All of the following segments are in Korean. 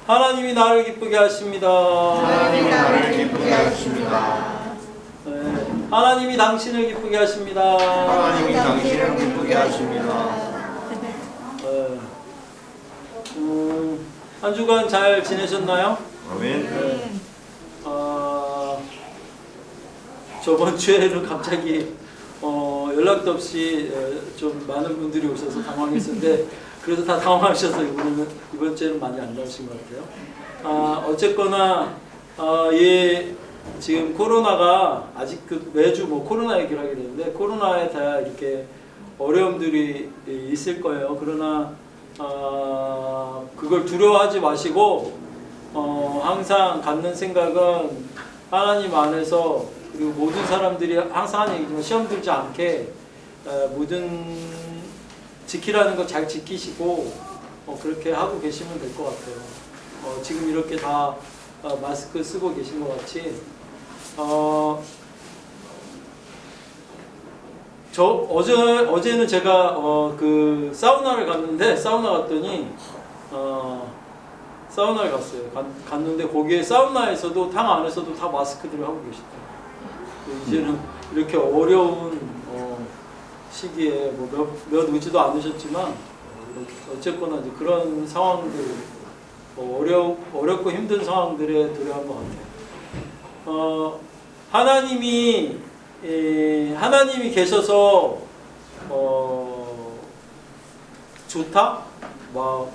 하나님이 나를 기쁘게 하십니다. 하나님이 나를 기쁘게 하십니다. 네. 하나님이 당신을 기쁘게 하십니다. 하나님이 당신을 기쁘게 하십니다. 네. 한 주간 잘 지내셨나요? 아멘. 네. 저번 주에는 갑자기 연락도 없이 좀 많은 분들이 오셔서 당황했었는데 그래도 다 당황하셔서 이번 주에는 많이 안 나오신 것 같아요. 어쨌거나 예, 지금 코로나가 아직 매주 뭐 코로나 얘기를 하게 되는데 코로나에 다 이렇게 어려움들이 있을 거예요. 그러나 그걸 두려워하지 마시고 항상 갖는 생각은 하나님 안에서 그리고 모든 사람들이 항상 하는 얘기지만 시험 들지 않게 모든 지키라는 거 잘 지키시고 그렇게 하고 계시면 될 것 같아요. 지금 이렇게 다 마스크 쓰고 계신 것 같이 어제는 제가 그 사우나를 갔는데 사우나 갔더니 사우나를 갔어요. 갔는데 거기에 사우나에서도 탕 안에서도 다 마스크들을 하고 계시더라고요. 이제는 이렇게 어려운 시기에 몇 오지도 않으셨지만 어쨌거나 이제 그런 상황들 어렵고 힘든 상황들에 들어간 것 같아요. 하나님이 계셔서 좋다, 막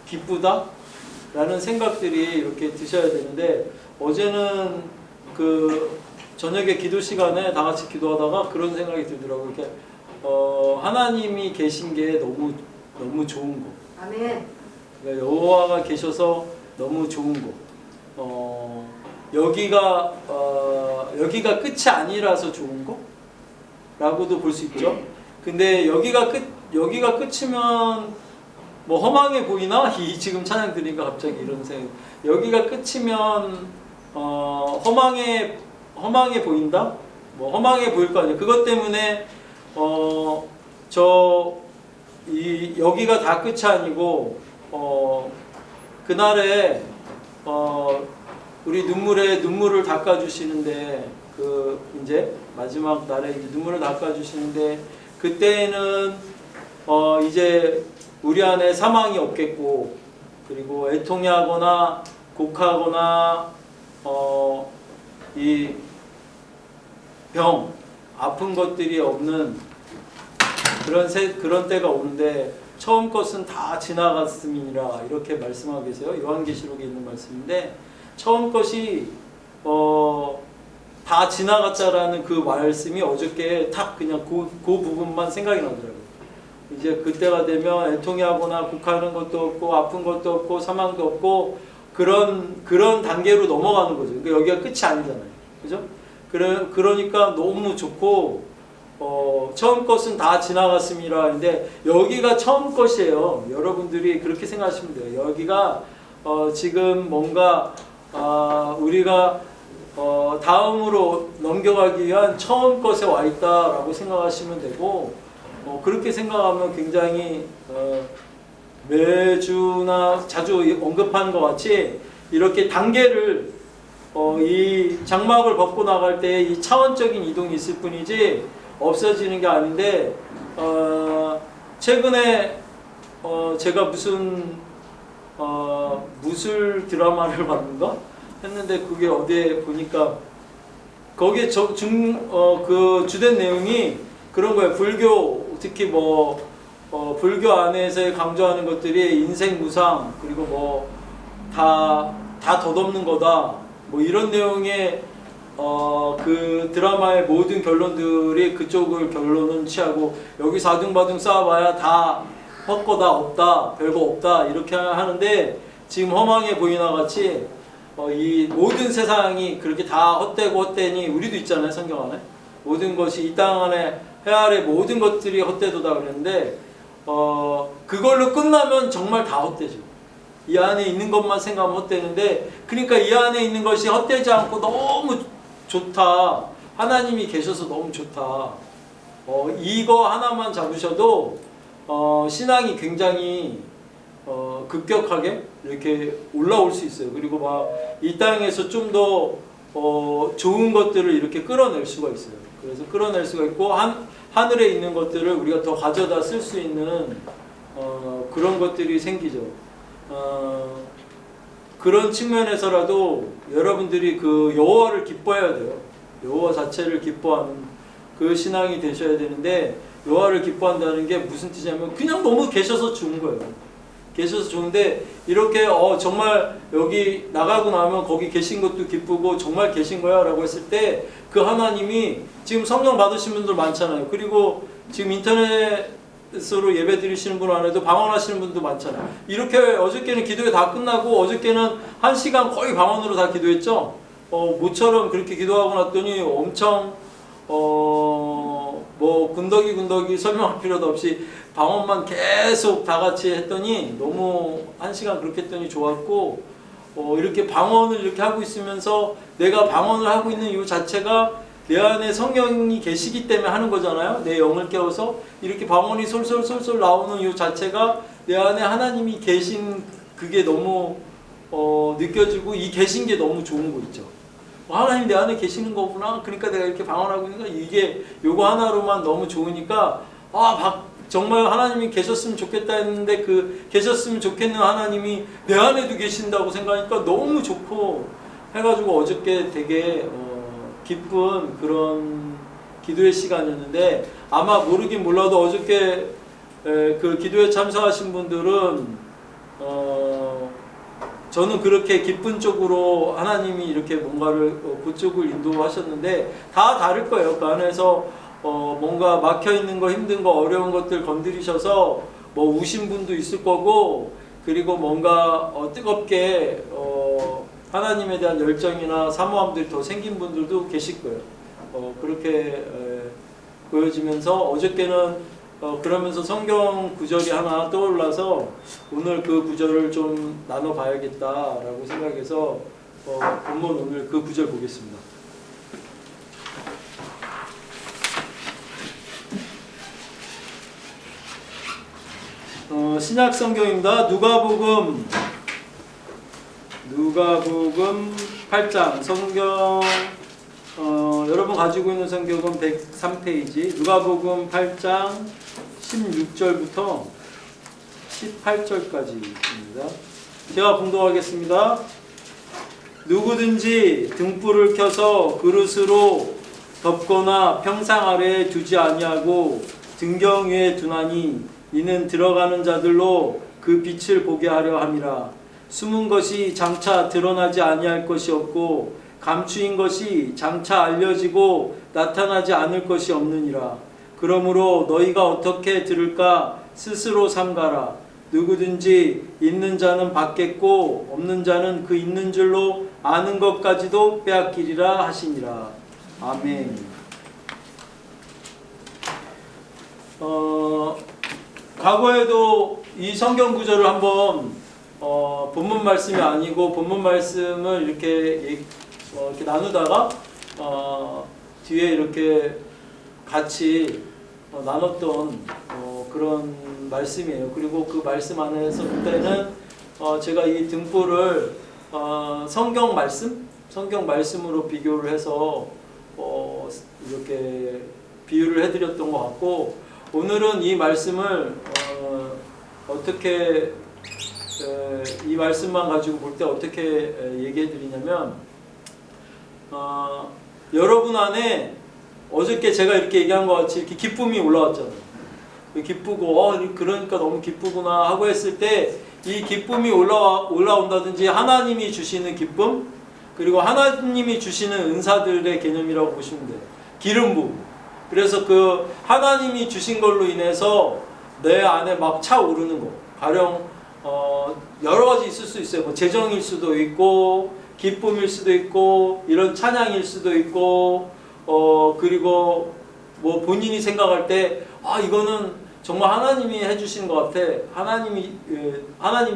기쁘다 라는 생각들이 이렇게 드셔야 되는데 어제는 그 저녁에 기도 시간에 다 같이 기도하다가 그런 생각이 들더라고요. 이렇게 하나님이 계신 게 너무 좋은 거. 아멘. 그러니까 여호와가 계셔서 너무 좋은 거. 여기가 끝이 아니라서 좋은 거라고도 볼 수 있죠. 근데 여기가 끝이면 뭐 험하게 보이나? 지금 찬양 들으니까 갑자기 이런 생각. 여기가 끝이면 험하게 보인다? 뭐 험하게 보일 거 아니에요. 그것 때문에 여기가 다 끝이 아니고 그날에 우리 눈물을 닦아주시는데 이제 마지막 날에 이제 눈물을 닦아주시는데 그때는 이제 우리 안에 사망이 없겠고 그리고 애통해하거나 곡하거나 이 병, 아픈 것들이 없는 그런 때가 오는데 처음 것은 다 지나갔음이니라 이렇게 말씀하고 계세요. 요한계시록에 있는 말씀인데 처음 것이 다 지나갔다라는 그 말씀이 어저께 딱 그냥 그 부분만 생각이 나더라고요. 이제 그때가 되면 애통해하거나 곡하는 것도 없고 아픈 것도 없고 사망도 없고 그런 단계로 넘어가는 거죠. 그러니까 여기가 끝이 아니잖아요. 그죠? 그러니까 너무 좋고 처음 것은 다 지나갔음이라 하는데 여기가 처음 것이에요. 여러분들이 그렇게 생각하시면 돼요. 여기가 지금 뭔가 우리가 다음으로 넘겨가기 위한 처음 것에 와 있다라고 생각하시면 되고 그렇게 생각하면 굉장히 매주나 자주 언급하는 것 같이 이렇게 단계를 이 장막을 벗고 나갈 때 이 차원적인 이동이 있을 뿐이지 없어지는 게 아닌데 최근에 제가 무슨 무술 드라마를 봤는가 했는데 그게 어디에 보니까 거기에 그 주된 내용이 그런 거예요. 불교 특히 불교 안에서 강조하는 것들이 인생 무상 그리고 뭐 다 덧없는 거다 뭐 이런 내용의 그 드라마의 모든 결론들이 그쪽을 결론은 취하고 여기 사둥바둥 쌓아봐야 다 헛거다 없다 별거 없다 이렇게 하는데 지금 허망해 보이나 같이 이 모든 세상이 그렇게 다 헛되고 헛되니 우리도 있잖아요. 성경 안에 모든 것이 이 땅 안에 해 아래 모든 것들이 헛되도다 그랬는데 그걸로 끝나면 정말 다 헛되죠. 이 안에 있는 것만 생각하면 헛되는데 그러니까 이 안에 있는 것이 헛되지 않고 너무 좋다. 하나님이 계셔서 너무 좋다. 이거 하나만 잡으셔도 신앙이 굉장히 급격하게 이렇게 올라올 수 있어요. 그리고 막 이 땅에서 좀 더 좋은 것들을 이렇게 끌어낼 수가 있어요. 그래서 끌어낼 수가 있고 하늘에 있는 것들을 우리가 더 가져다 쓸 수 있는 그런 것들이 생기죠. 그런 측면에서라도 여러분들이 그 여호와를 기뻐해야 돼요. 여호와 자체를 기뻐하는 그 신앙이 되셔야 되는데, 여호와를 기뻐한다는 게 무슨 뜻이냐면 그냥 너무 계셔서 좋은 거예요. 계셔서 좋은데 이렇게 정말 여기 나가고 나면 거기 계신 것도 기쁘고 정말 계신 거야 라고 했을 때 그 하나님이, 지금 성령 받으신 분들 많잖아요. 그리고 지금 인터넷으로 예배 드리시는 분 안에도 방언하시는 분도 많잖아요. 이렇게 어저께는 기도가 다 끝나고 어저께는 1시간 거의 방언으로 다 기도했죠. 모처럼 그렇게 기도하고 났더니 엄청 뭐 군더기 설명할 필요도 없이 방언만 계속 다 같이 했더니 너무 1시간 그렇게 했더니 좋았고, 이렇게 방언을 이렇게 하고 있으면서 내가 방언을 하고 있는 이유 자체가 내 안에 성령이 계시기 때문에 하는 거잖아요. 내 영을 깨워서 이렇게 방언이 솔솔솔솔 나오는 이유 자체가 내 안에 하나님이 계신 그게 너무 느껴지고, 이 계신 게 너무 좋은 거 있죠. 하나님 내 안에 계시는 거구나. 그러니까 내가 이렇게 방언하고 있는 거, 이게 요거 하나로만 너무 좋으니까 정말 하나님이 계셨으면 좋겠다 했는데 그 계셨으면 좋겠는 하나님이 내 안에도 계신다고 생각하니까 너무 좋고 해가지고 어저께 되게 기쁜 그런 기도의 시간이었는데, 아마 모르긴 몰라도 어저께 그 기도에 참석하신 분들은 저는 그렇게 기쁜 쪽으로 하나님이 이렇게 뭔가를 그쪽을 인도하셨는데 다 다를 거예요. 그 안에서 뭔가 막혀있는 거, 힘든 거, 어려운 것들 건드리셔서 뭐 우신 분도 있을 거고, 그리고 뭔가 뜨겁게 하나님에 대한 열정이나 사모함들이 더 생긴 분들도 계실 거예요. 그렇게 보여지면서 어저께는 그러면서 성경 구절이 하나 떠올라서 오늘 그 구절을 좀 나눠봐야겠다라고 생각해서 본문 오늘 그 구절 보겠습니다. 신약 성경입니다. 누가복음 8장 성경, 여러분 가지고 있는 성경은 103페이지, 누가복음 8장 16절부터 18절까지 있습니다. 제가 봉독하겠습니다. 누구든지 등불을 켜서 그릇으로 덮거나 평상 아래에 두지 아니하고 등경 위에 두나니 이는 들어가는 자들로 그 빛을 보게 하려 함이라. 숨은 것이 장차 드러나지 아니할 것이 없고 감추인 것이 장차 알려지고 나타나지 않을 것이 없느니라. 그러므로 너희가 어떻게 들을까 스스로 삼가라. 누구든지 있는 자는 받겠고 없는 자는 그 있는 줄로 아는 것까지도 빼앗기리라 하시니라. 아멘. 과거에도 이 성경 구절을 한번 본문 말씀이 아니고 본문 말씀을 이렇게 나누다가 뒤에 이렇게 같이 나눴던 그런 말씀이에요. 그리고 그 말씀 안에서 그때는 제가 이 등불을 성경 말씀으로 비교를 해서 이렇게 비유를 해드렸던 것 같고, 오늘은 이 말씀을 어떻게 이 말씀만 가지고 볼 때 어떻게 얘기해 드리냐면, 여러분 안에 어저께 제가 이렇게 얘기한 것 같이 이렇게 기쁨이 올라왔잖아요. 기쁘고 그러니까 너무 기쁘구나 하고 했을 때 이 기쁨이 올라온다든지 하나님이 주시는 기쁨, 그리고 하나님이 주시는 은사들의 개념이라고 보시면 돼요. 기름 부음. 그래서 그 하나님이 주신 걸로 인해서 내 안에 막 차오르는 거, 가령 여러 가지 있을 수 있어요. 뭐 재정일 수도 있고 기쁨일 수도 있고 이런 찬양일 수도 있고 그리고 뭐 본인이 생각할 때 이거는 정말 하나님이 해주시는 것 같아, 하나님이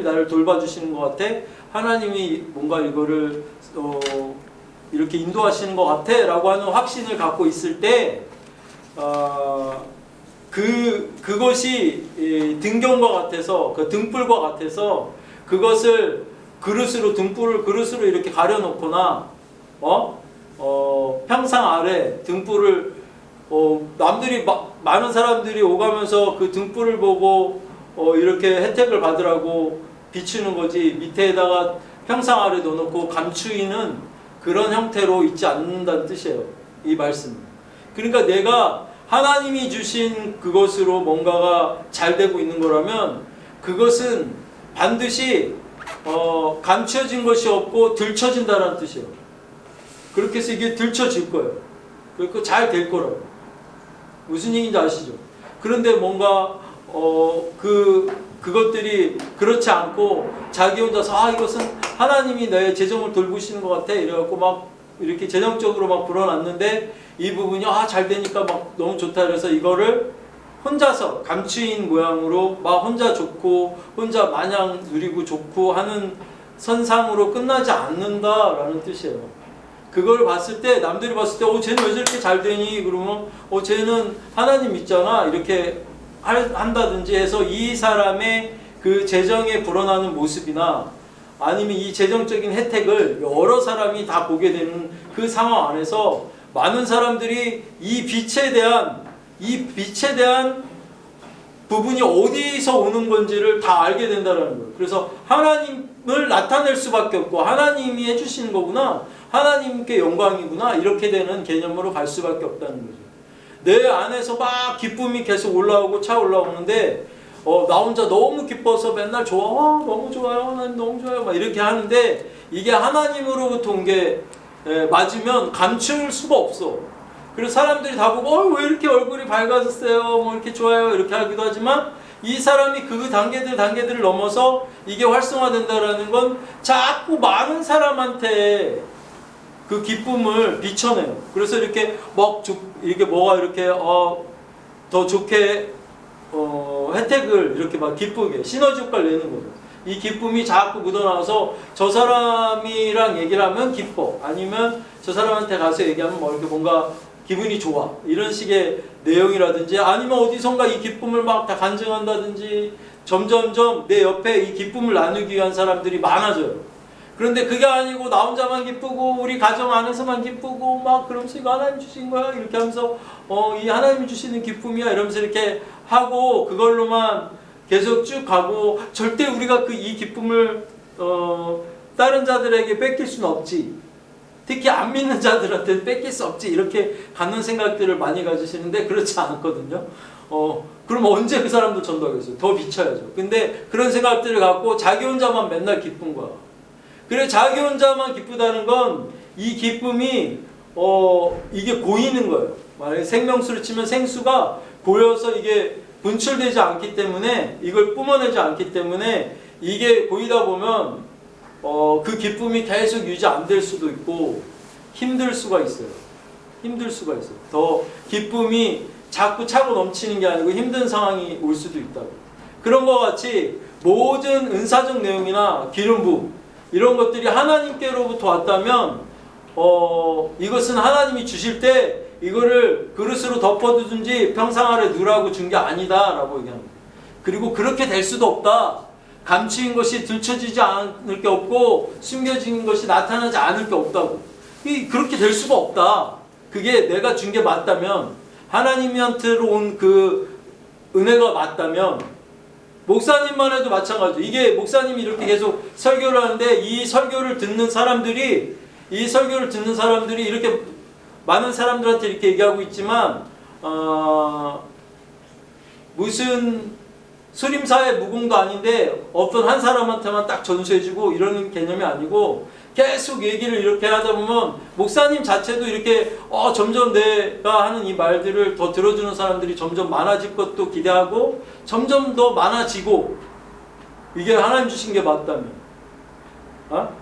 나를 돌봐주시는 것 같아, 하나님이 뭔가 이거를 이렇게 인도하시는 것 같아 라고 하는 확신을 갖고 있을 때 그것이 등경과 같아서 그 등불과 같아서 그것을 그릇으로 등불을 그릇으로 이렇게 가려놓거나 평상 아래 등불을 남들이 많은 사람들이 오가면서 그 등불을 보고 이렇게 혜택을 받으라고 비추는 거지 밑에다가 평상 아래 넣어놓고 감추이는 그런 형태로 있지 않는다는 뜻이에요. 이 말씀. 그러니까 내가 하나님이 주신 그것으로 뭔가가 잘 되고 있는 거라면 그것은 반드시 감춰진 것이 없고 들춰진다는 뜻이에요. 그렇게 해서 이게 들춰질 거예요. 그리고 잘 될 거라고. 무슨 얘기인지 아시죠? 그런데 뭔가 그것들이 그렇지 않고 자기 혼자서 이것은 하나님이 내 재정을 돌보시는 것 같아 이래갖고 막 이렇게 재정적으로 막 불어났는데 이 부분이 잘 되니까 막 너무 좋다 그래서 이거를 혼자서 감추인 모양으로 막 혼자 좋고 혼자 마냥 누리고 좋고 하는 선상으로 끝나지 않는다라는 뜻이에요. 그걸 봤을 때 남들이 봤을 때 쟤는 왜 저렇게 잘 되니? 그러면 쟤는 하나님 믿잖아 이렇게 한다든지 해서 이 사람의 그 재정에 불어나는 모습이나 아니면 이 재정적인 혜택을 여러 사람이 다 보게 되는 그 상황 안에서 많은 사람들이 이 빛에 대한 부분이 어디서 오는 건지를 다 알게 된다는 거예요. 그래서 하나님을 나타낼 수밖에 없고 하나님이 해주시는 거구나, 하나님께 영광이구나 이렇게 되는 개념으로 갈 수밖에 없다는 거죠. 내 안에서 막 기쁨이 계속 올라오고 차올라오는데 나 혼자 너무 기뻐서 맨날 너무 좋아요, 하나님 너무 좋아요 막 이렇게 하는데 이게 하나님으로부터 온 게 맞으면 감출 수가 없어. 그래서 사람들이 다 보고 왜 이렇게 얼굴이 밝아졌어요, 뭐 이렇게 좋아요 이렇게 하기도 하지만 이 사람이 그 단계들을 넘어서 이게 활성화된다라는 건 자꾸 많은 사람한테 그 기쁨을 비춰내요. 그래서 이렇게 이렇게 뭐가 이렇게 더 좋게 혜택을 이렇게 막 기쁘게 시너지 효과를 내는 거죠. 이 기쁨이 자꾸 묻어나와서 저 사람이랑 얘기를 하면 기뻐, 아니면 저 사람한테 가서 얘기하면 뭐 이렇게 뭔가 기분이 좋아 이런 식의 내용이라든지 아니면 어디선가 이 기쁨을 막 다 간증한다든지 점점점 내 옆에 이 기쁨을 나누기 위한 사람들이 많아져요. 그런데 그게 아니고 나 혼자만 기쁘고 우리 가정 안에서만 기쁘고 막 그러면서 이거 하나님 주신 거야 이렇게 하면서 이 하나님이 주시는 기쁨이야 이러면서 이렇게 하고 그걸로만 계속 쭉 가고 절대 우리가 이 기쁨을 다른 자들에게 뺏길 수는 없지, 특히 안 믿는 자들한테 뺏길 수 없지 이렇게 갖는 생각들을 많이 가지시는데 그렇지 않거든요. 그럼 언제 그 사람도 전도하겠어요? 더 비춰야죠. 근데 그런 생각들을 갖고 자기 혼자만 맨날 기쁜 거야. 그래 자기 혼자만 기쁘다는 건 이 기쁨이 이게 고이는 거예요. 만약에 생명수를 치면 생수가 고여서 이게 분출되지 않기 때문에 이걸 뿜어내지 않기 때문에 이게 고이다 보면 그 기쁨이 계속 유지 안 될 수도 있고 힘들 수가 있어요. 더 기쁨이 자꾸 차고 넘치는 게 아니고 힘든 상황이 올 수도 있다고. 그런 것 같이 모든 은사적 내용이나 기름 부음 이런 것들이 하나님께로부터 왔다면 이것은 하나님이 주실 때 이거를 그릇으로 덮어두든지 평상 아래 누라고 준 게 아니다 라고 얘기합니다. 그리고 그렇게 될 수도 없다. 감추인 것이 들춰지지 않을 게 없고 숨겨진 것이 나타나지 않을 게 없다고. 그렇게 될 수가 없다. 그게 내가 준 게 맞다면, 하나님한테로 온 그 은혜가 맞다면, 목사님만 해도 마찬가지죠. 이게 목사님이 이렇게 계속 설교를 하는데 이 설교를 듣는 사람들이 이렇게 많은 사람들한테 이렇게 얘기하고 있지만 무슨 수림사의 무공도 아닌데 어떤 한 사람한테만 딱 전수해주고 이러는 개념이 아니고 계속 얘기를 이렇게 하다 보면 목사님 자체도 이렇게 점점 내가 하는 이 말들을 더 들어주는 사람들이 점점 많아질 것도 기대하고 점점 더 많아지고 이게 하나님 주신 게 맞다면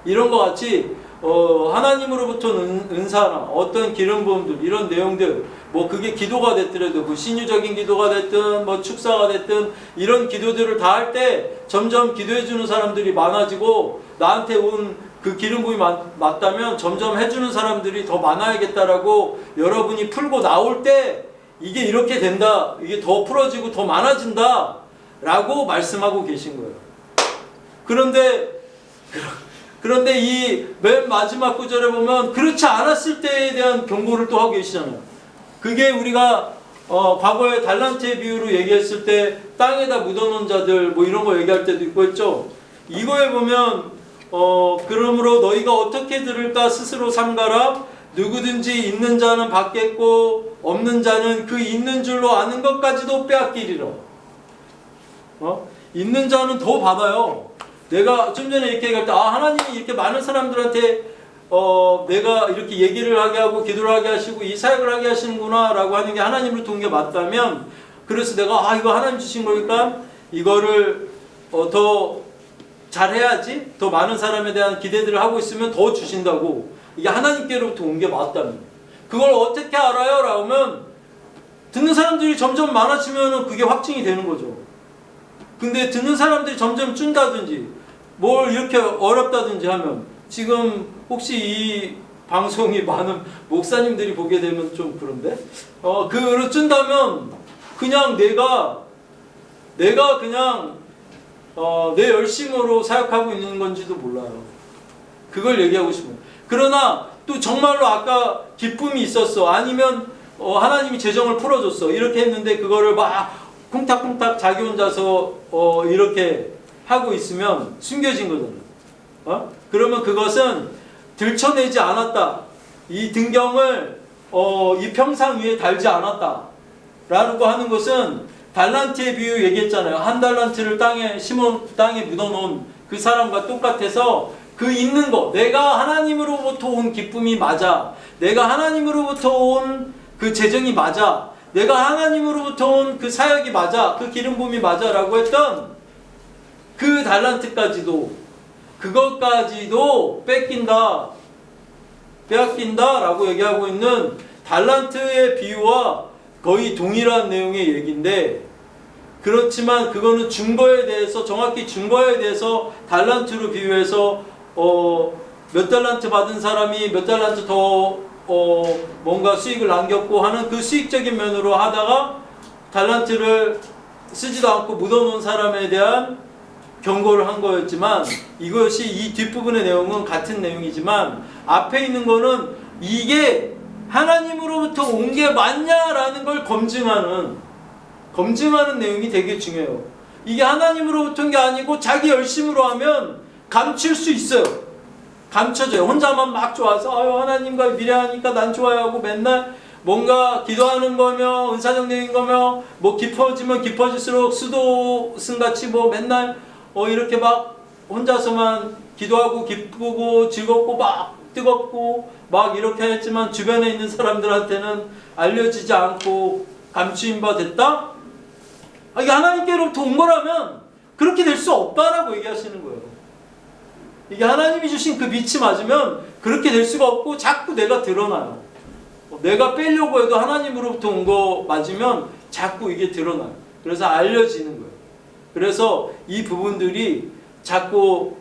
이런 것 같이 하나님으로부터 은사나 어떤 기름 부음들 이런 내용들 뭐 그게 기도가 됐더라도 그 신유적인 기도가 됐든 뭐 축사가 됐든 이런 기도들을 다 할 때 점점 기도해주는 사람들이 많아지고 나한테 온 그 기름 부음이 맞다면 점점 해주는 사람들이 더 많아야겠다라고 여러분이 풀고 나올 때 이게 이렇게 된다. 이게 더 풀어지고 더 많아진다. 라고 말씀하고 계신 거예요. 그런데 이 맨 마지막 구절에 보면 그렇지 않았을 때에 대한 경고를 또 하고 계시잖아요. 그게 우리가 과거에 달란트의 비유로 얘기했을 때 땅에다 묻어놓은 자들 뭐 이런 거 얘기할 때도 있고 했죠. 이거에 보면 그러므로 너희가 어떻게 들을까 스스로 삼가라. 누구든지 있는 자는 받겠고 없는 자는 그 있는 줄로 아는 것까지도 빼앗기리라. 있는 자는 더 받아요. 내가 좀 전에 이렇게 얘기할 때 하나님이 이렇게 많은 사람들한테 내가 이렇게 얘기를 하게 하고 기도를 하게 하시고 이 사역을 하게 하시는구나 라고 하는 게 하나님으로부터 온 게 맞다면, 그래서 내가 이거 하나님 주신 거니까 이거를 더 잘해야지, 더 많은 사람에 대한 기대들을 하고 있으면 더 주신다고, 이게 하나님께로부터 온 게 맞다면, 그걸 어떻게 알아요? 라고 하면 듣는 사람들이 점점 많아지면 그게 확증이 되는 거죠. 근데 듣는 사람들이 점점 준다든지 뭘 이렇게 어렵다든지 하면, 지금 혹시 이 방송이 많은 목사님들이 보게 되면 좀 그런데 그걸 준다면 그냥 내가 그냥 내 열심으로 사역하고 있는 건지도 몰라요. 그걸 얘기하고 싶어요. 그러나 또 정말로 아까 기쁨이 있었어, 아니면 하나님이 재정을 풀어줬어, 이렇게 했는데 그거를 막 쿵탁쿵탁 자기 혼자서 이렇게 하고 있으면 숨겨진 거잖아요. 그러면 그것은 들춰내지 않았다. 이 등경을 이 평상 위에 달지 않았다. 라고 하는 것은 달란트의 비유 얘기했잖아요. 한 달란트를 땅에 묻어놓은 그 사람과 똑같아서 그 있는 거, 내가 하나님으로부터 온 기쁨이 맞아, 내가 하나님으로부터 온 그 재정이 맞아, 내가 하나님으로부터 온 그 사역이 맞아, 그 기름 부음이 맞아 라고 했던 그 달란트까지도, 그것까지도 빼앗긴다 라고 얘기하고 있는 달란트의 비유와 거의 동일한 내용의 얘기인데, 그렇지만 그거는 증거에 대해서, 정확히 증거에 대해서 달란트로 비유해서 몇 달란트 받은 사람이 몇 달란트 더 뭔가 수익을 남겼고 하는 그 수익적인 면으로 하다가 달란트를 쓰지도 않고 묻어놓은 사람에 대한 경고를 한 거였지만, 이것이 이 뒷부분의 내용은 같은 내용이지만 앞에 있는 거는 이게 하나님으로부터 온 게 맞냐라는 걸 검증하는 내용이 되게 중요해요. 이게 하나님으로부터 온 게 아니고 자기 열심으로 하면 감출 수 있어요. 감춰져요. 혼자만 막 좋아서 하나님과 미래하니까 난 좋아하고 맨날 뭔가 기도하는 거며 은사적인 거며 뭐 깊어지면 깊어질수록 수도승같이 뭐 맨날 이렇게 막 혼자서만 기도하고 기쁘고 즐겁고 막 뜨겁고 막 이렇게 했지만 주변에 있는 사람들한테는 알려지지 않고 감추인 바 됐다? 이게 하나님께로부터 온 거라면 그렇게 될 수 없다라고 얘기하시는 거예요. 이게 하나님이 주신 그 빛이 맞으면 그렇게 될 수가 없고 자꾸 내가 드러나요. 내가 빼려고 해도 하나님으로부터 온 거 맞으면 자꾸 이게 드러나요. 그래서 알려지는 거예요. 그래서 이 부분들이 자꾸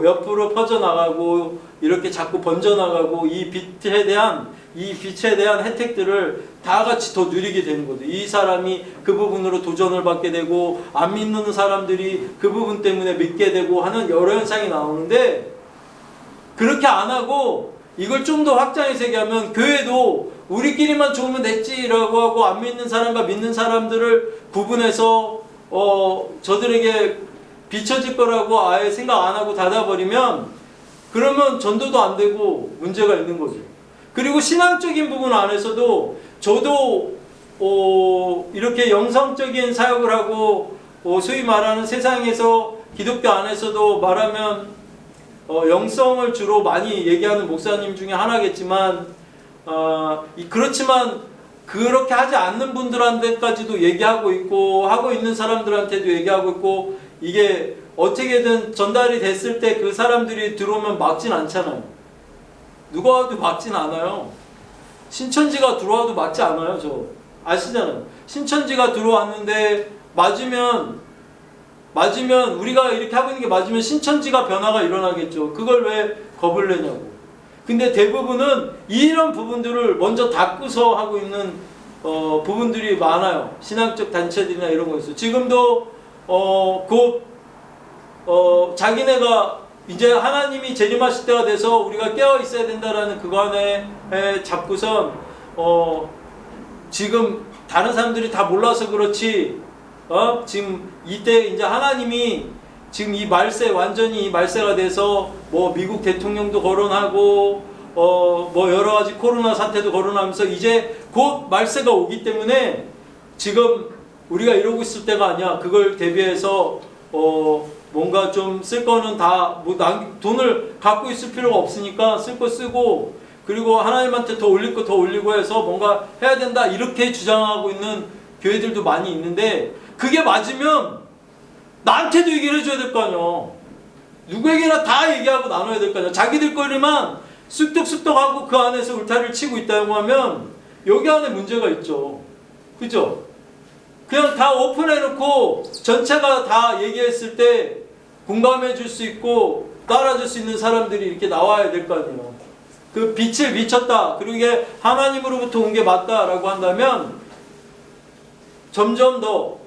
옆으로 퍼져나가고 이렇게 자꾸 번져나가고 이 빛에 대한 혜택들을 다 같이 더 누리게 되는 거죠. 이 사람이 그 부분으로 도전을 받게 되고 안 믿는 사람들이 그 부분 때문에 믿게 되고 하는 여러 현상이 나오는데, 그렇게 안 하고 이걸 좀 더 확장해서 얘기하면 교회도 우리끼리만 좋으면 됐지라고 하고 안 믿는 사람과 믿는 사람들을 구분해서 저들에게 비춰질 거라고 아예 생각 안 하고 닫아버리면 그러면 전도도 안 되고 문제가 있는 거죠. 그리고 신앙적인 부분 안에서도 저도 이렇게 영성적인 사역을 하고 소위 말하는 세상에서 기독교 안에서도 말하면 영성을 주로 많이 얘기하는 목사님 중에 하나겠지만 그렇지만 그렇게 하지 않는 분들한테까지도 얘기하고 있고 하고 있는 사람들한테도 얘기하고 있고, 이게 어떻게든 전달이 됐을 때 그 사람들이 들어오면 막진 않잖아요. 누가 와도 막진 않아요. 신천지가 들어와도 막지 않아요. 저 아시잖아요. 신천지가 들어왔는데 맞으면 우리가 이렇게 하고 있는 게 맞으면 신천지가 변화가 일어나겠죠. 그걸 왜 겁을 내냐고. 근데 대부분은 이런 부분들을 먼저 닫고서 하고 있는 부분들이 많아요. 신앙적 단체들이나 이런 거 있어요. 지금도 자기네가 이제 하나님이 재림하실 때가 돼서 우리가 깨어 있어야 된다라는 그거 안에 잡고선 지금 다른 사람들이 다 몰라서 그렇지 지금 이때 이제 하나님이 지금 이 말세 완전히 이 말세가 돼서 뭐 미국 대통령도 거론하고 뭐 여러 가지 코로나 사태도 거론하면서 이제 곧 말세가 오기 때문에 지금 우리가 이러고 있을 때가 아니야. 그걸 대비해서 뭔가 좀 쓸 거는 다 뭐 돈을 갖고 있을 필요가 없으니까 쓸 거 쓰고 그리고 하나님한테 더 올릴 거 더 올리고 해서 뭔가 해야 된다 이렇게 주장하고 있는 교회들도 많이 있는데 그게 맞으면 나한테도 얘기를 해줘야 될 거 아니야. 누구에게나 다 얘기하고 나눠야 될 거 아니야. 자기들 거리만 쑥덕쑥덕하고 그 안에서 울타리를 치고 있다고 하면 여기 안에 문제가 있죠. 그죠? 그냥 다 오픈해놓고 전체가 다 얘기했을 때 공감해 줄 수 있고 따라줄 수 있는 사람들이 이렇게 나와야 될 거 아니에요. 그 빛을 비췄다. 그리고 이게 하나님으로부터 온 게 맞다라고 한다면 점점 더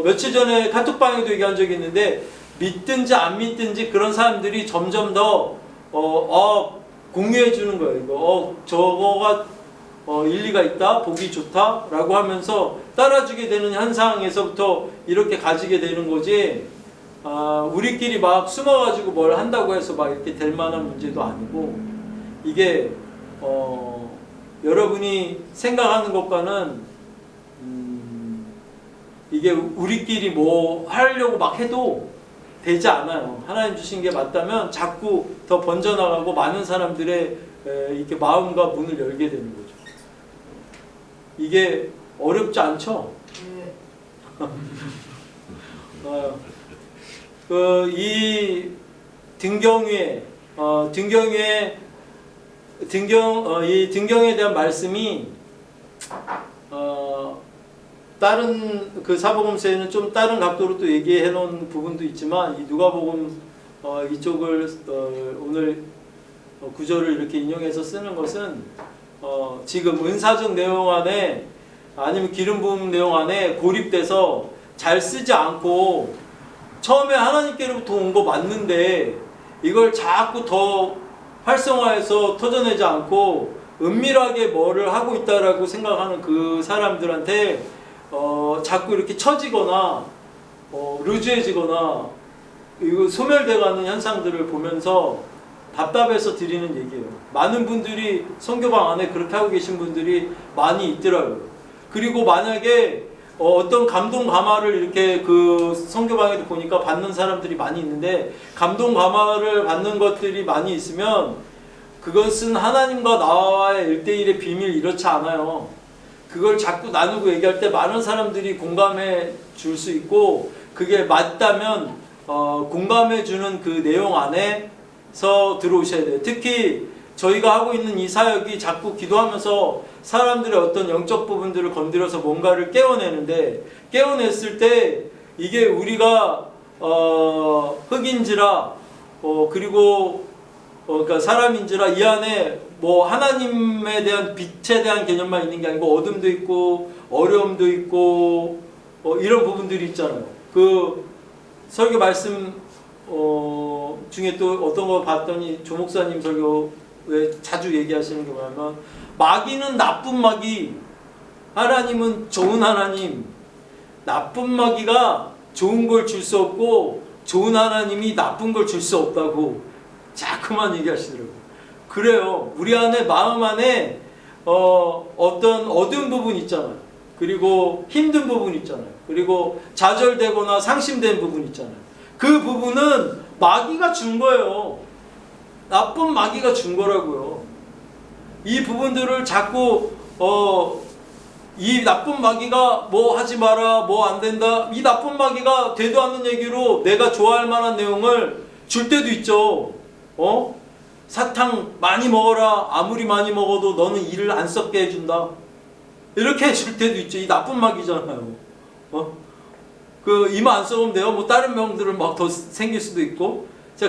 며칠 전에 카톡방에도 얘기한 적이 있는데 믿든지 안 믿든지 그런 사람들이 점점 더 공유해 주는 거예요. 이거 저거가 일리가 있다, 보기 좋다 라고 하면서 따라주게 되는 현상에서부터 이렇게 가지게 되는 거지 우리끼리 막 숨어가지고 뭘 한다고 해서 막 이렇게 될 만한 문제도 아니고 이게 여러분이 생각하는 것과는 이게 우리끼리 뭐 하려고 막 해도 되지 않아요. 하나님 주신 게 맞다면 자꾸 더 번져나가고 많은 사람들의 이렇게 마음과 문을 열게 되는 거죠. 이게 어렵지 않죠? 이 등경위에 이 등경에 대한 말씀이 다른 그 사복음서에는 좀 다른 각도로 또 얘기해 놓은 부분도 있지만 이 누가복음 이쪽을 오늘 구절을 이렇게 인용해서 쓰는 것은 지금 은사적 내용 안에 아니면 기름 부음 내용 안에 고립돼서 잘 쓰지 않고 처음에 하나님께로부터 온 거 맞는데 이걸 자꾸 더 활성화해서 터져내지 않고 은밀하게 뭐를 하고 있다라고 생각하는 그 사람들한테 자꾸 이렇게 처지거나 루즈해지거나 이거 소멸돼가는 현상들을 보면서 답답해서 드리는 얘기예요. 많은 분들이 선교방 안에 그렇게 하고 계신 분들이 많이 있더라고요. 그리고 만약에 어떤 감동 감화를 이렇게 그 선교방에도 보니까 받는 사람들이 많이 있는데 감동 감화를 받는 것들이 많이 있으면 그것은 하나님과 나와의 1대1의 비밀 이렇지 않아요. 그걸 자꾸 나누고 얘기할 때 많은 사람들이 공감해 줄 수 있고 그게 맞다면 공감해 주는 그 내용 안에서 들어오셔야 돼요. 특히 저희가 하고 있는 이 사역이 자꾸 기도하면서 사람들의 어떤 영적 부분들을 건드려서 뭔가를 깨워내는데 깨워냈을 때 이게 우리가 흙인지라 그리고 그러니까 사람인지라 이 안에 뭐 하나님에 대한 빛에 대한 개념만 있는 게 아니고 어둠도 있고 어려움도 있고 이런 부분들이 있잖아요. 그 설교 말씀 중에 또 어떤 거 봤더니 조 목사님 설교에 자주 얘기하시는 게 뭐냐면 마귀는 나쁜 마귀, 하나님은 좋은 하나님. 나쁜 마귀가 좋은 걸 줄 수 없고 좋은 하나님이 나쁜 걸 줄 수 없다고 자꾸만 얘기하시더라고요. 그래요. 우리 안에 마음 안에 어떤 어두운 부분 있잖아요. 그리고 힘든 부분 있잖아요. 그리고 좌절되거나 상심된 부분 있잖아요. 그 부분은 마귀가 준 거예요. 나쁜 마귀가 준 거라고요. 이 부분들을 자꾸 이 나쁜 마귀가 뭐 하지 마라, 뭐 안 된다. 이 나쁜 마귀가 되도 않는 얘기로 내가 좋아할 만한 내용을 줄 때도 있죠. 사탕 많이 먹어라. 아무리 많이 먹어도 너는 이를 안 썩게 해준다. 이렇게 줄 때도 있죠. 이 나쁜 마귀잖아요. 그 이마 안 썩으면 돼요. 뭐 다른 병들은 막 더 생길 수도 있고. 자,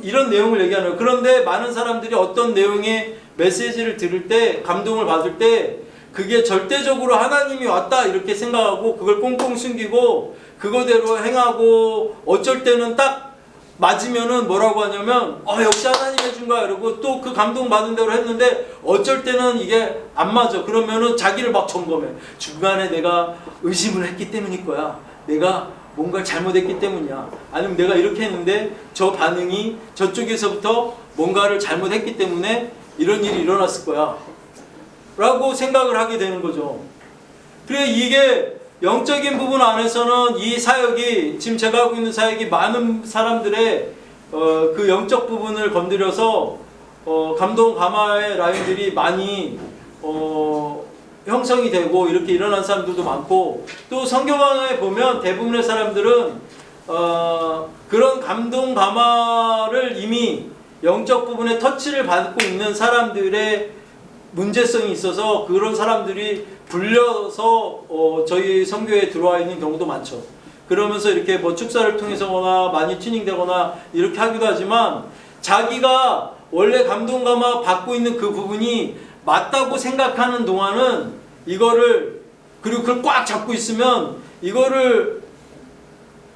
이런 내용을 얘기하는 거예요. 그런데 많은 사람들이 어떤 내용의 메시지를 들을 때, 감동을 받을 때, 그게 절대적으로 하나님이 왔다 이렇게 생각하고 그걸 꽁꽁 숨기고 그거대로 행하고 어쩔 때는 딱 맞으면은 뭐라고 하냐면 역시 하나님 해준 거야 이러고 또 그 감동 받은 대로 했는데 어쩔 때는 이게 안 맞아. 그러면은 자기를 막 점검해. 중간에 내가 의심을 했기 때문일 거야. 내가 뭔가를 잘못했기 때문이야. 아니면 내가 이렇게 했는데 저 반응이 저쪽에서부터 뭔가를 잘못했기 때문에 이런 일이 일어났을 거야 라고 생각을 하게 되는 거죠. 그래 이게 영적인 부분 안에서는 이 사역이 지금 제가 하고 있는 사역이 많은 사람들의 그 영적 부분을 건드려서 감동 감화의 라인들이 많이 형성이 되고 이렇게 일어난 사람들도 많고 또 성경에 보면 대부분의 사람들은 그런 감동 감화를 이미 영적 부분에 터치를 받고 있는 사람들의 문제성이 있어서 그런 사람들이 불려서 저희 선교에 들어와 있는 경우도 많죠. 그러면서 이렇게 뭐 축사를 통해서거나 많이 튜닝되거나 이렇게 하기도 하지만 자기가 원래 감동 감화 받고 있는 그 부분이 맞다고 생각하는 동안은 이거를 그리고 그걸 꽉 잡고 있으면 이거를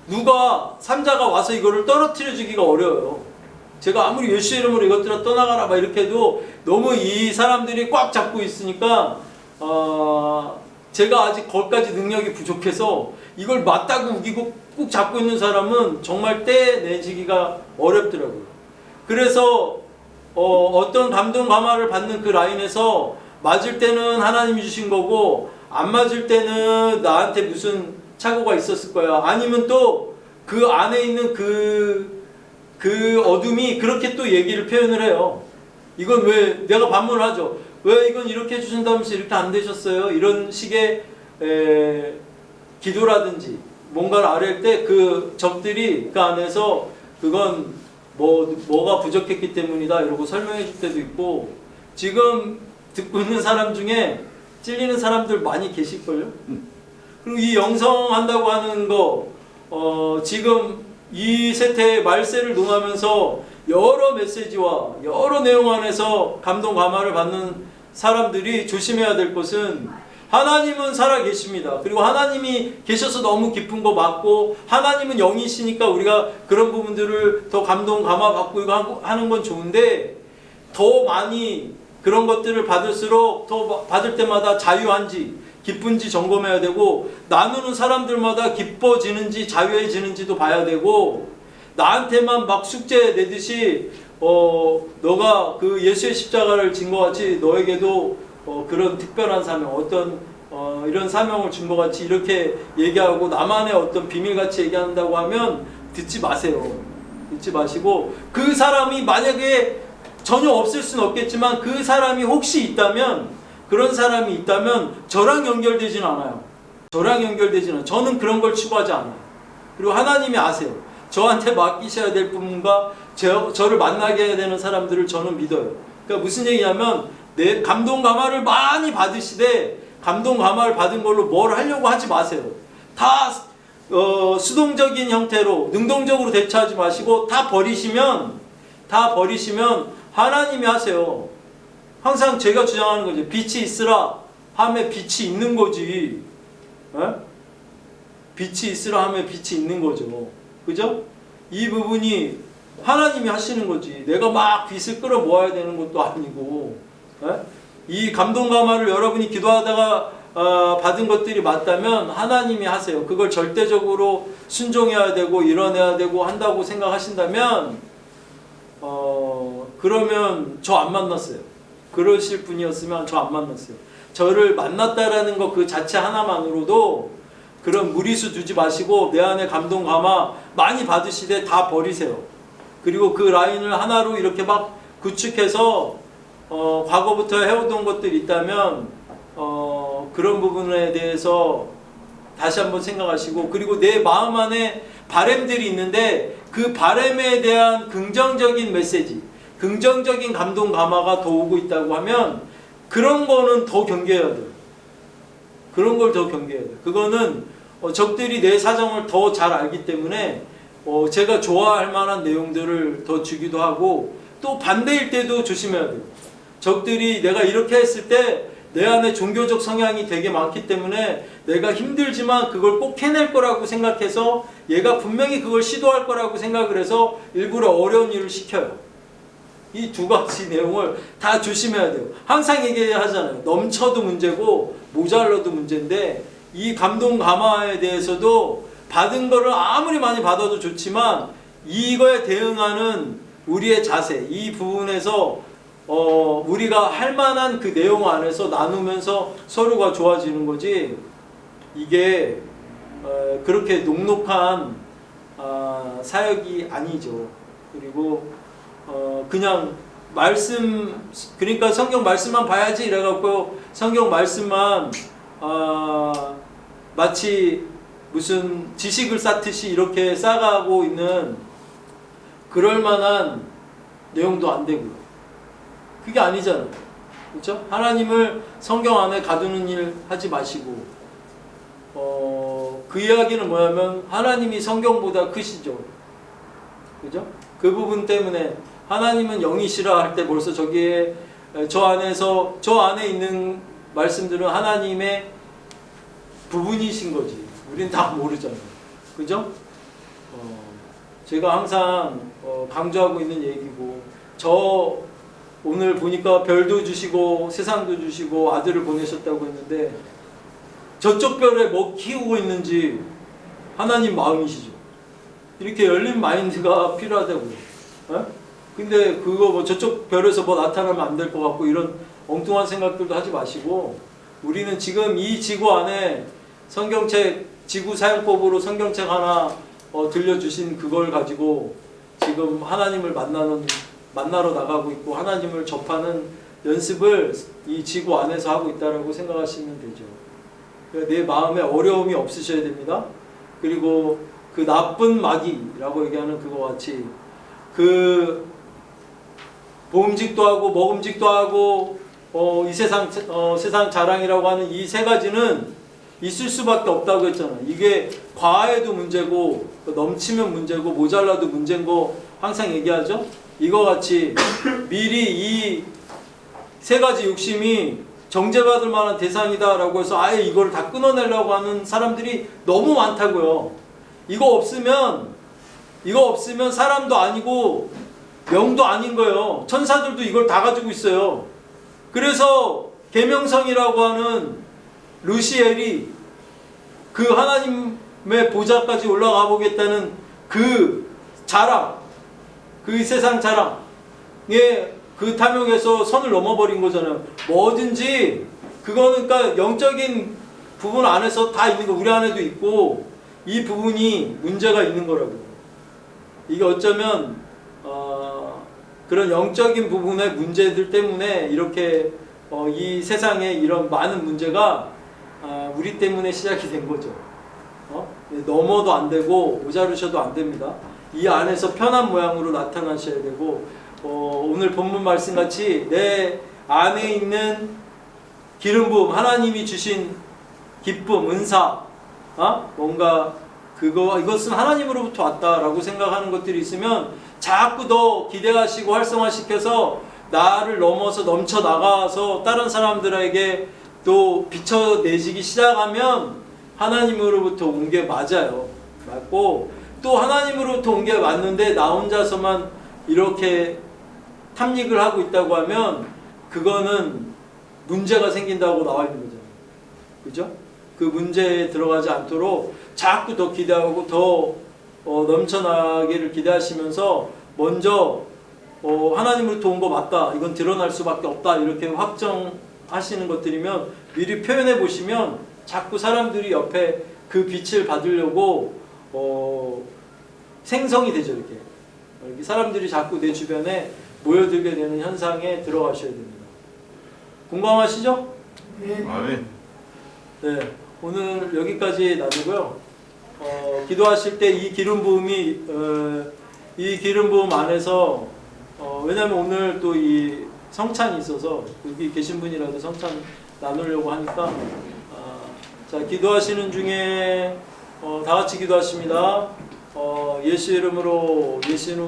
누가 삼자가 와서 이거를 떨어뜨려 주기가 어려워요. 제가 아무리 예수의 이름으로 이것들아 떠나가라 막 이렇게 해도 너무 이 사람들이 꽉 잡고 있으니까 제가 아직 거기까지 능력이 부족해서 이걸 맞다고 우기고 꾹 잡고 있는 사람은 정말 떼내지기가 어렵더라고요. 그래서 어떤 감동 감화를 받는 그 라인에서 맞을 때는 하나님이 주신 거고 안 맞을 때는 나한테 무슨 착오가 있었을 거야. 아니면 또 그 안에 있는 그 어둠이 그렇게 또 얘기를 표현을 해요. 이건 왜 내가 반문을 하죠. 왜 이건 이렇게 해주신다면서 이렇게 안 되셨어요? 이런 식의 기도라든지 뭔가를 아뢰할 때 그 적들이 그 안에서 그건 뭐가 부족했기 때문이다 이러고 설명해 줄 때도 있고 지금 듣고 있는 사람 중에 찔리는 사람들 많이 계실걸요? 그리고 이 영성한다고 하는 거 지금 이 세태의 말세를 논하면서 여러 메시지와 여러 내용 안에서 감동 감화를 받는 사람들이 조심해야 될 것은 하나님은 살아 계십니다. 그리고 하나님이 계셔서 너무 기쁜 거 맞고 하나님은 영이시니까 우리가 그런 부분들을 더 감동 감화 받고 이거 하는 건 좋은데 더 많이 그런 것들을 받을수록 더 받을 때마다 자유한지 기쁜지 점검해야 되고 나누는 사람들마다 기뻐지는지 자유해지는지도 봐야 되고 나한테만 막 숙제 내듯이 너가 그 예수의 십자가를 진 것 같이 너에게도 그런 특별한 사명 어떤 이런 사명을 준 것 같이 이렇게 얘기하고 나만의 어떤 비밀같이 얘기한다고 하면 듣지 마세요. 듣지 마시고 그 사람이 만약에 전혀 없을 수는 없겠지만 그 사람이 혹시 있다면 그런 사람이 있다면 저랑 연결되진 않아요. 저랑 연결되진 않아요. 저는 그런 걸 추구하지 않아요. 그리고 하나님이 아세요. 저한테 맡기셔야 될 분과 저를 만나게 해야 되는 사람들을 저는 믿어요. 그러니까 무슨 얘기냐면 내 감동 감화를 많이 받으시되 감동 감화를 받은 걸로 뭘 하려고 하지 마세요. 다 수동적인 형태로 능동적으로 대처하지 마시고 다 버리시면 하나님이 하세요. 항상 제가 주장하는 거죠. 빛이 있으라 하면 빛이 있는 거지. 에? 빛이 있으라 하면 빛이 있는 거죠. 그죠? 이 부분이 하나님이 하시는 거지. 내가 막 빛을 끌어 모아야 되는 것도 아니고. 에? 이 감동 감화를 여러분이 기도하다가 받은 것들이 맞다면 하나님이 하세요. 그걸 절대적으로 순종해야 되고 이뤄내야 되고 한다고 생각하신다면 그러면 저 안 만났어요. 그러실 분이었으면 저 안 만났어요. 저를 만났다라는 것 그 자체 하나만으로도 그런 무리수 두지 마시고 내 안에 감동 감화 많이 받으시되 다 버리세요. 그리고 그 라인을 하나로 이렇게 막 구축해서 과거부터 해오던 것들이 있다면 그런 부분에 대해서 다시 한번 생각하시고 그리고 내 마음 안에 바램들이 있는데 그 바램에 대한 긍정적인 메시지 긍정적인 감동 감화가 더 오고 있다고 하면 그런 거는 더 경계해야 돼요. 그런 걸 더 경계해야 돼요. 그거는 적들이 내 사정을 더 잘 알기 때문에 제가 좋아할 만한 내용들을 더 주기도 하고 또 반대일 때도 조심해야 돼요. 적들이 내가 이렇게 했을 때 내 안에 종교적 성향이 되게 많기 때문에 내가 힘들지만 그걸 꼭 해낼 거라고 생각해서 얘가 분명히 그걸 시도할 거라고 생각을 해서 일부러 어려운 일을 시켜요. 이 두 가지 내용을 다 조심해야 돼요. 항상 얘기하잖아요. 넘쳐도 문제고 모자라도 문제인데 이 감동 감화에 대해서도 받은 거를 아무리 많이 받아도 좋지만 이거에 대응하는 우리의 자세, 이 부분에서 우리가 할 만한 그 내용 안에서 나누면서 서로가 좋아지는 거지, 이게 그렇게 녹록한 사역이 아니죠. 그리고 그냥 말씀, 그러니까 성경 말씀만 봐야지 이래갖고 성경 말씀만 마치 무슨 지식을 쌓듯이 이렇게 쌓아가고 있는 그럴 만한 내용도 안 되고요. 그게 아니잖아요. 그렇죠? 하나님을 성경 안에 가두는 일 하지 마시고, 그 이야기는 뭐냐면 하나님이 성경보다 크시죠. 그죠? 그 부분 때문에 하나님은 영이시라 할 때 벌써 저기에 저 안에 있는 말씀들은 하나님의 부분이신 거지. 우린 다 모르잖아요. 그죠? 제가 항상 강조하고 있는 얘기고, 저 오늘 보니까 별도 주시고 세상도 주시고 아들을 보내셨다고 했는데 저쪽 별에 뭐 키우고 있는지 하나님 마음이시죠. 이렇게 열린 마인드가 필요하다고요. 근데 그거 뭐 저쪽 별에서 뭐 나타나면 안 될 것 같고 이런 엉뚱한 생각들도 하지 마시고, 우리는 지금 이 지구 안에 성경책, 지구 사용법으로 성경책 하나 들려주신 그걸 가지고 지금 하나님을 만나러 나가고 있고 하나님을 접하는 연습을 이 지구 안에서 하고 있다라고 생각하시면 되죠. 그러니까 내 마음에 어려움이 없으셔야 됩니다. 그리고 그 나쁜 마귀라고 얘기하는 그거 같이 그 보음직도 하고 먹음직도 하고 이 세상 자랑이라고 하는 이 세 가지는 있을 수밖에 없다고 했잖아요. 이게 과해도 문제고 넘치면 문제고 모자라도 문제인 거 항상 얘기하죠. 이거 같이 미리 이 세 가지 욕심이 정죄받을 만한 대상이다라고 해서 아예 이걸 다 끊어내려고 하는 사람들이 너무 많다고요. 이거 없으면 사람도 아니고 영도 아닌 거예요. 천사들도 이걸 다 가지고 있어요. 그래서 계명성이라고 하는 루시엘이 그 하나님의 보좌까지 올라가 보겠다는 그 자랑, 그 세상 자랑에 그 탐욕에서 선을 넘어버린 거잖아요. 뭐든지 그거는 그러니까 영적인 부분 안에서 다 있는 거, 우리 안에도 있고 이 부분이 문제가 있는 거라고요. 이게 어쩌면 그런 영적인 부분의 문제들 때문에 이렇게 이 세상에 이런 많은 문제가 우리 때문에 시작이 된 거죠. 넘어도 안 되고 모자르셔도 안 됩니다. 이 안에서 편한 모양으로 나타나셔야 되고, 오늘 본문 말씀같이 내 안에 있는 기름 부음, 하나님이 주신 기쁨, 은사, 뭔가 이것은 하나님으로부터 왔다라고 생각하는 것들이 있으면 자꾸 더 기대하시고 활성화시켜서 나를 넘어서 넘쳐 나가서 다른 사람들에게 또 비춰내시기 시작하면 하나님으로부터 온 게 맞아요. 맞고, 또 하나님으로부터 온 게 맞는데 나 혼자서만 이렇게 탐닉을 하고 있다고 하면 그거는 문제가 생긴다고 나와 있는 거잖아요. 그죠? 그 문제에 들어가지 않도록 자꾸 더 기대하고 더 넘쳐나기를 기대하시면서 먼저 하나님으로부터 온 거 맞다, 이건 드러날 수밖에 없다, 이렇게 확정하시는 것들이면 미리 표현해 보시면 자꾸 사람들이 옆에 그 빛을 받으려고 생성이 되죠. 이렇게 사람들이 자꾸 내 주변에 모여들게 되는 현상에 들어가셔야 됩니다. 공감하시죠? 아멘. 네, 오늘 여기까지 나누고요. 기도하실 때 이 기름 부음이 이 기름 부음 안에서 왜냐하면 오늘 또 이 성찬이 있어서 여기 계신 분이라도 성찬 나누려고 하니까 자, 기도하시는 중에 다 같이 기도하십니다. 예수 이름으로, 예수 이름